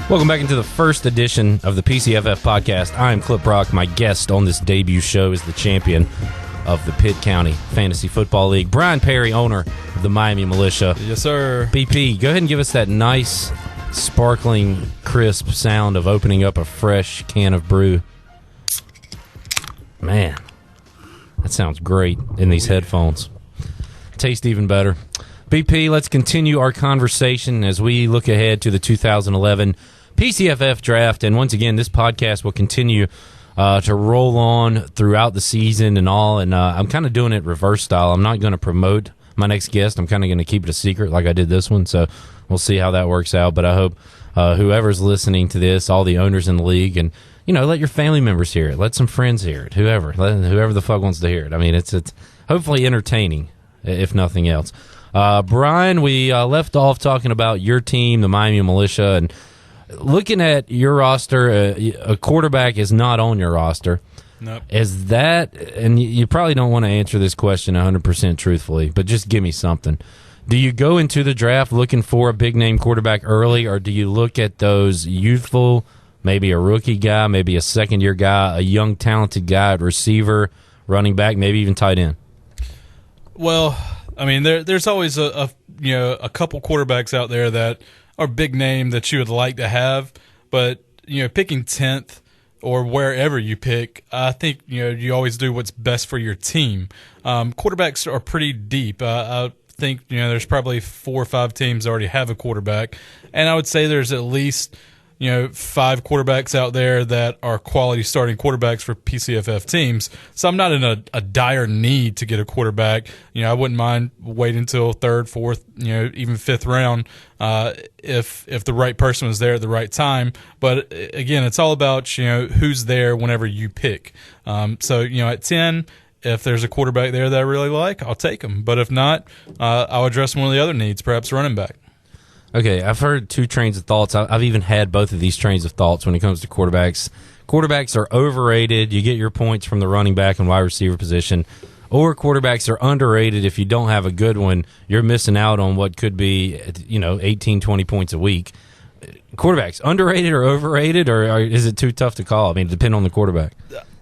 Welcome back into the first edition of the PCFF podcast. I'm Clip Brock. My guest on this debut show is the champion of the Pitt County Fantasy Football League, Brian Perry, owner of the Miami Militia. Yes, sir. BP, go ahead and give us that nice, sparkling, crisp sound of opening up a fresh can of brew. Man, that sounds great in these headphones. Tastes even better. BP, let's continue our conversation as we look ahead to the 2011 PCFF draft. And once again, this podcast will continue to roll on throughout the season and all. And I'm kind of doing it reverse style. I'm not going to promote my next guest. I'm kind of going to keep it a secret like I did this one. So we'll see how that works out. But I hope whoever's listening to this, all the owners in the league, and, you know, let your family members hear it. Let some friends hear it. Whoever the fuck wants to hear it. I mean, it's hopefully entertaining, if nothing else. Brian, we left off talking about your team, the Miami Militia, and looking at your roster, a quarterback is not on your roster. Nope. Is that, and you probably don't want to answer this question 100% truthfully, but just give me something. Do you go into the draft looking for a big-name quarterback early, or do you look at those youthful, maybe a rookie guy, maybe a second-year guy, a young, talented guy at receiver, running back, maybe even tight end? Well, I mean, there's always a couple quarterbacks out there that are big name that you would like to have, but picking 10th or wherever you pick, I think you always do what's best for your team. Quarterbacks are pretty deep. I think there's probably 4 or 5 teams that already have a quarterback, and I would say there's at least 5 quarterbacks out there that are quality starting quarterbacks for PCFF teams. So I'm not in a dire need to get a quarterback. I wouldn't mind waiting until 3rd, 4th, even 5th round if the right person was there at the right time. But again, it's all about who's there whenever you pick. So at 10. If there's a quarterback there that I really like, I'll take him. But if not, I'll address one of the other needs, perhaps running back. Okay, I've heard 2 trains of thoughts. I've even had both of these trains of thoughts when it comes to quarterbacks. Quarterbacks are overrated. You get your points from the running back and wide receiver position. Or quarterbacks are underrated. If you don't have a good one, you're missing out on what could be 18, 20 points a week. Quarterbacks, underrated or overrated, or is it too tough to call? I mean, it depends on the quarterback.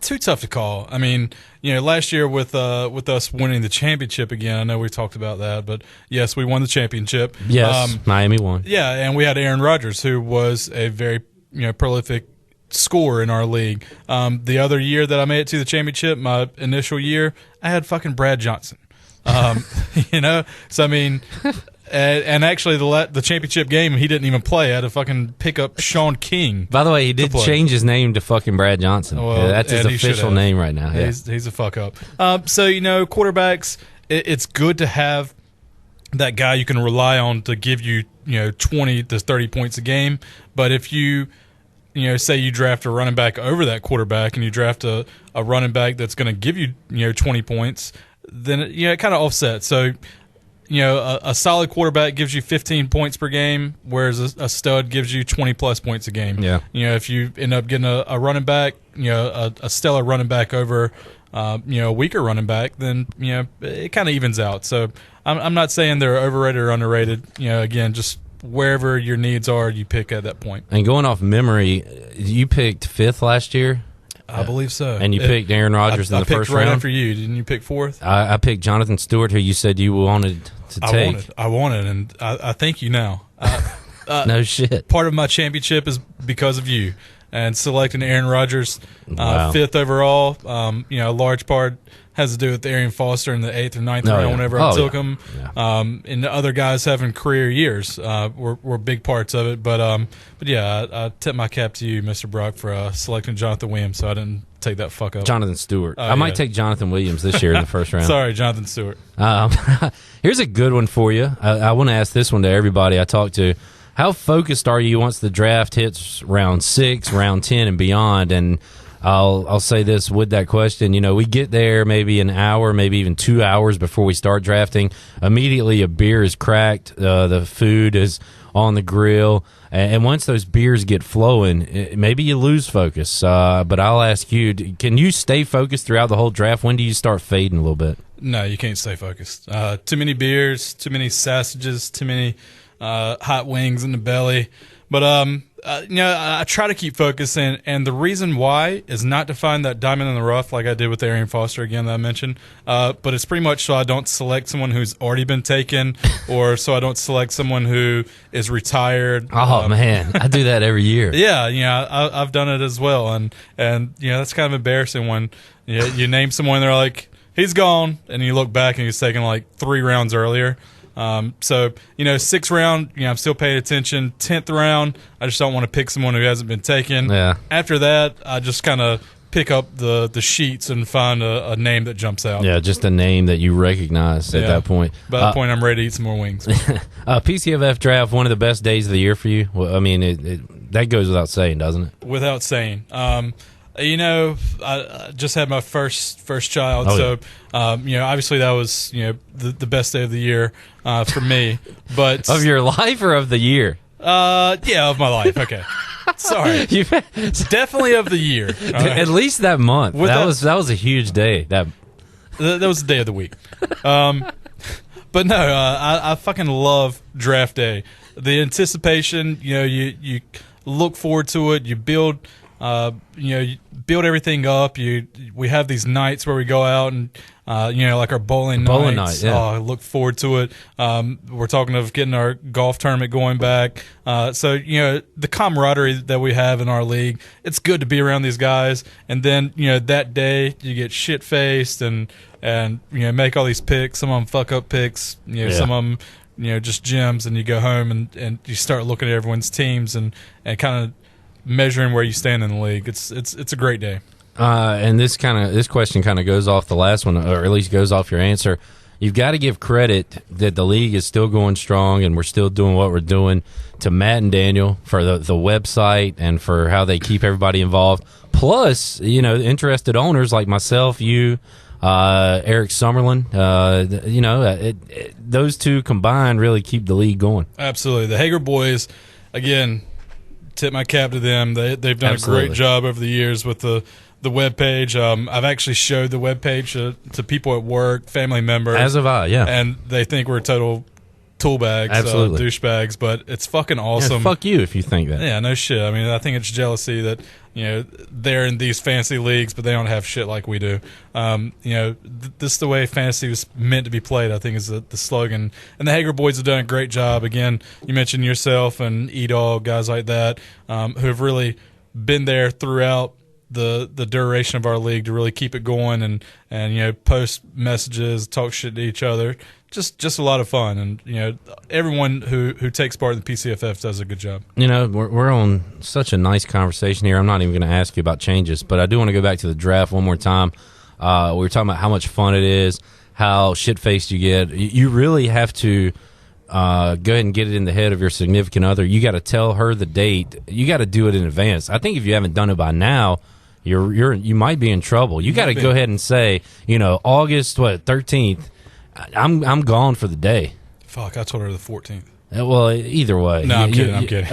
Too tough to call. I mean, last year with us winning the championship again, I know we talked about that, but yes, we won the championship. Yes, Miami won. Yeah, and we had Aaron Rodgers, who was a very prolific scorer in our league. The other year that I made it to the championship, my initial year, I had fucking Brad Johnson. So I mean. And actually, the championship game, he didn't even play. I had to fucking pick up Sean King. By the way, he did change his name to fucking Brad Johnson. Well, that's his official name right now. Yeah. He's a fuck up. So, quarterbacks, it's good to have that guy you can rely on to give you, 20 to 30 points a game. But if you, say you draft a running back over that quarterback and you draft a running back that's going to give you, 20 points, then, it kind of offsets. So, a solid quarterback gives you 15 points per game, whereas a stud gives you 20-plus points a game. Yeah. If you end up getting a running back, a stellar running back over, a weaker running back, then, it kind of evens out. So I'm not saying they're overrated or underrated. Again, just wherever your needs are, you pick at that point. And going off memory, you picked 5th last year? I believe so. And you picked Aaron Rodgers in the first round? I picked right after you. Didn't you pick 4th? I picked Jonathan Stewart, who you said you wanted to take. I wanted, and I thank you now. No shit. Part of my championship is because of you. And selecting Aaron Rodgers 5th overall, a large part has to do with Arian Foster in the 8th or 9th round whenever I took him. Yeah. And the other guys having career years were big parts of it. But I tip my cap to you, Mr. Brock, for selecting Jonathan Williams, so I didn't take that fuck up. Jonathan Stewart. I might take Jonathan Williams this year in the first round. Sorry, Jonathan Stewart. Here's a good one for you. I want to ask this one to everybody I talk to. How focused are you once the draft hits round 6, round 10, and beyond? And I'll say this with that question. We get there maybe an hour, maybe even 2 hours before we start drafting. Immediately a beer is cracked. The food is on the grill. And once those beers get flowing, maybe you lose focus. But I'll ask you, can you stay focused throughout the whole draft? When do you start fading a little bit? No, you can't stay focused. Too many beers, too many sausages, too many hot wings in the belly. But I try to keep focused, and the reason why is not to find that diamond in the rough like I did with Arian Foster again that I mentioned. But it's pretty much so I don't select someone who's already been taken, or so I don't select someone who is retired. Oh man, I do that every year. Yeah, I've done it as well, and that's kind of embarrassing when you name someone, they're like, he's gone, and you look back and he's taken like 3 rounds earlier. So 6th round, I'm still paying attention. 10th round, I just don't want to pick someone who hasn't been taken. Yeah. After that, I just kind of pick up the sheets and find a name that jumps out. Yeah, just a name that you recognize at that point. By that point, I'm ready to eat some more wings. PCFF draft, one of the best days of the year for you. Well, I mean, that goes without saying, doesn't it? Without saying. I just had my first child, Oh, so obviously that was the best day of the year for me. But Of your life or of the year? of my life. Okay, sorry, definitely of the year. All right? At least that month. That was a huge day. That was the day of the week. But no, I fucking love draft day. The anticipation, you look forward to it. You build. You build everything up. We have these nights where we go out and like our bowling nights. Night, yeah. I look forward to it. We're talking of getting our golf tournament going back. So the camaraderie that we have in our league, it's good to be around these guys. And then that day you get shit faced and make all these picks. Some of them fuck up picks. Some of them just gems. And you go home and you start looking at everyone's teams and kind of measuring where you stand in the league. It's a great day. And this question kind of goes off the last one, or at least goes off your answer. You've got to give credit that the league is still going strong and we're still doing what we're doing to Matt and Daniel for the website and for how they keep everybody involved. Plus, interested owners like myself, you, Eric Summerlin, those two combined really keep the league going. Absolutely. The Hager boys, again, tip my cap to them. They've done Absolutely. a great job over the years with the webpage. I've actually showed the webpage to people at work, family members. As have I, yeah. And they think we're total tool bags, Absolutely. douchebags, but it's fucking awesome. Yeah, fuck you if you think that. Yeah, no shit. I mean, I think it's jealousy that they're in these fancy leagues, but they don't have shit like we do. This is the way fantasy was meant to be played, I think, is the slogan. And the Hager boys have done a great job. Again, you mentioned yourself and E-Dog, guys like that, who have really been there throughout the duration of our league to really keep it going and post messages, talk shit to each other. Just a lot of fun, and everyone who takes part in the PCFF does a good job. We're on such a nice conversation here. I'm not even going to ask you about changes, but I do want to go back to the draft one more time. We were talking about how much fun it is, how shit-faced you get. You really have to go ahead and get it in the head of your significant other. You got to tell her the date. You got to do it in advance. I think if you haven't done it by now, you might be in trouble. You got to go ahead and say, August 13th. I'm gone for the day. Fuck, I told her the 14th. Well, either way. No, I'm kidding.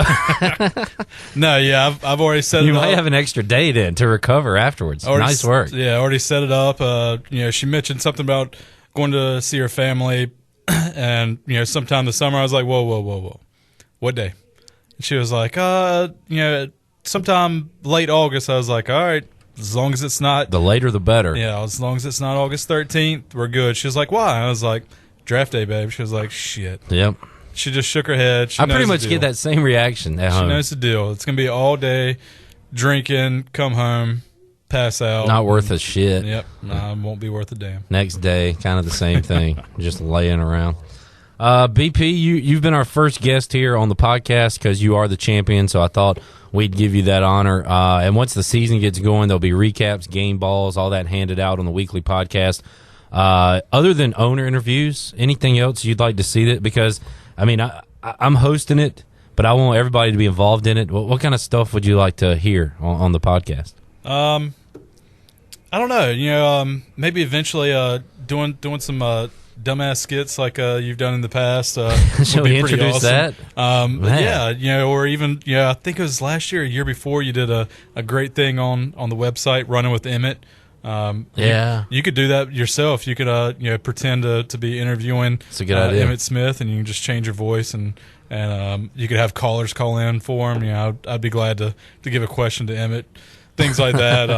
No, yeah, I've already set it up. You might have an extra day then to recover afterwards. Nice work. Yeah, I already set it up. She mentioned something about going to see her family, and sometime this summer. I was like, whoa, what day? And she was like, sometime late August. I was like, all right. As long as it's not... The later, the better. Yeah, as long as it's not August 13th, we're good. She was like, why? I was like, draft day, babe. She was like, shit. Yep. She just shook her head. I pretty much get that same reaction at home. She knows the deal. It's going to be all day, drinking, come home, pass out. Not worth a shit. Yep. Nah, won't be worth a damn. Next day, kind of the same thing. Just laying around. BP, you've been our first guest here on the podcast because you are the champion, so I thought we'd give you that honor. And once the season gets going, there'll be recaps, game balls, all that handed out on the weekly podcast. Other than owner interviews, anything else you'd like to see that? Because, I mean, I'm hosting it, but I want everybody to be involved in it. What kind of stuff would you like to hear on the podcast? I don't know. Maybe eventually doing some dumbass skits like you've done in the past. Shall we introduce awesome. that? Yeah, or even I think it was last year, a year before, you did a great thing on the website, Running with Emmett. You could do that yourself. You could pretend to be interviewing It's a good idea. Emmett Smith, and you can just change your voice and and you could have callers call in for him. I'd be glad to give a question to Emmett, things like that.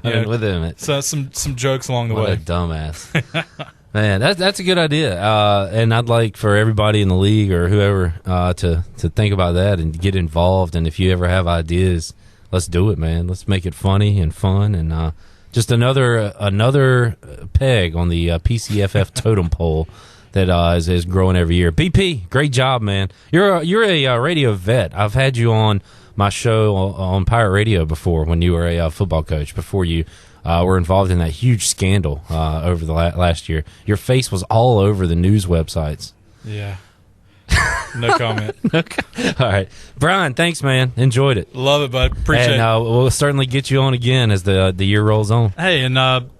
Running with Emmett. So some jokes along the What way. a dumbass. Man, that's a good idea, and I'd like for everybody in the league or whoever to think about that and get involved. And if you ever have ideas, let's do it, man. Let's make it funny and fun, and just another peg on the PCFF totem pole that is growing every year. BP, great job, man. You're a radio vet. I've had you on my show on Pirate Radio before when you were a football coach. Before you were involved in that huge scandal over the last year. Your face was all over the news websites. Yeah. No comment. Okay. All right. Brian, thanks, man. Enjoyed it. Love it, bud. Appreciate it. And we'll certainly get you on again as the year rolls on. Hey, and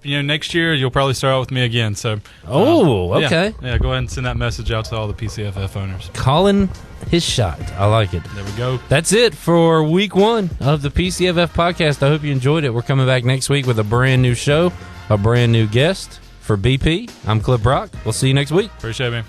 next year you'll probably start out with me again. So. Okay. Yeah, go ahead and send that message out to all the PCFF owners. Calling his shot. I like it. There we go. That's it for week 1 of the PCFF podcast. I hope you enjoyed it. We're coming back next week with a brand new show, a brand new guest. For BP, I'm Cliff Brock. We'll see you next week. Appreciate it, man.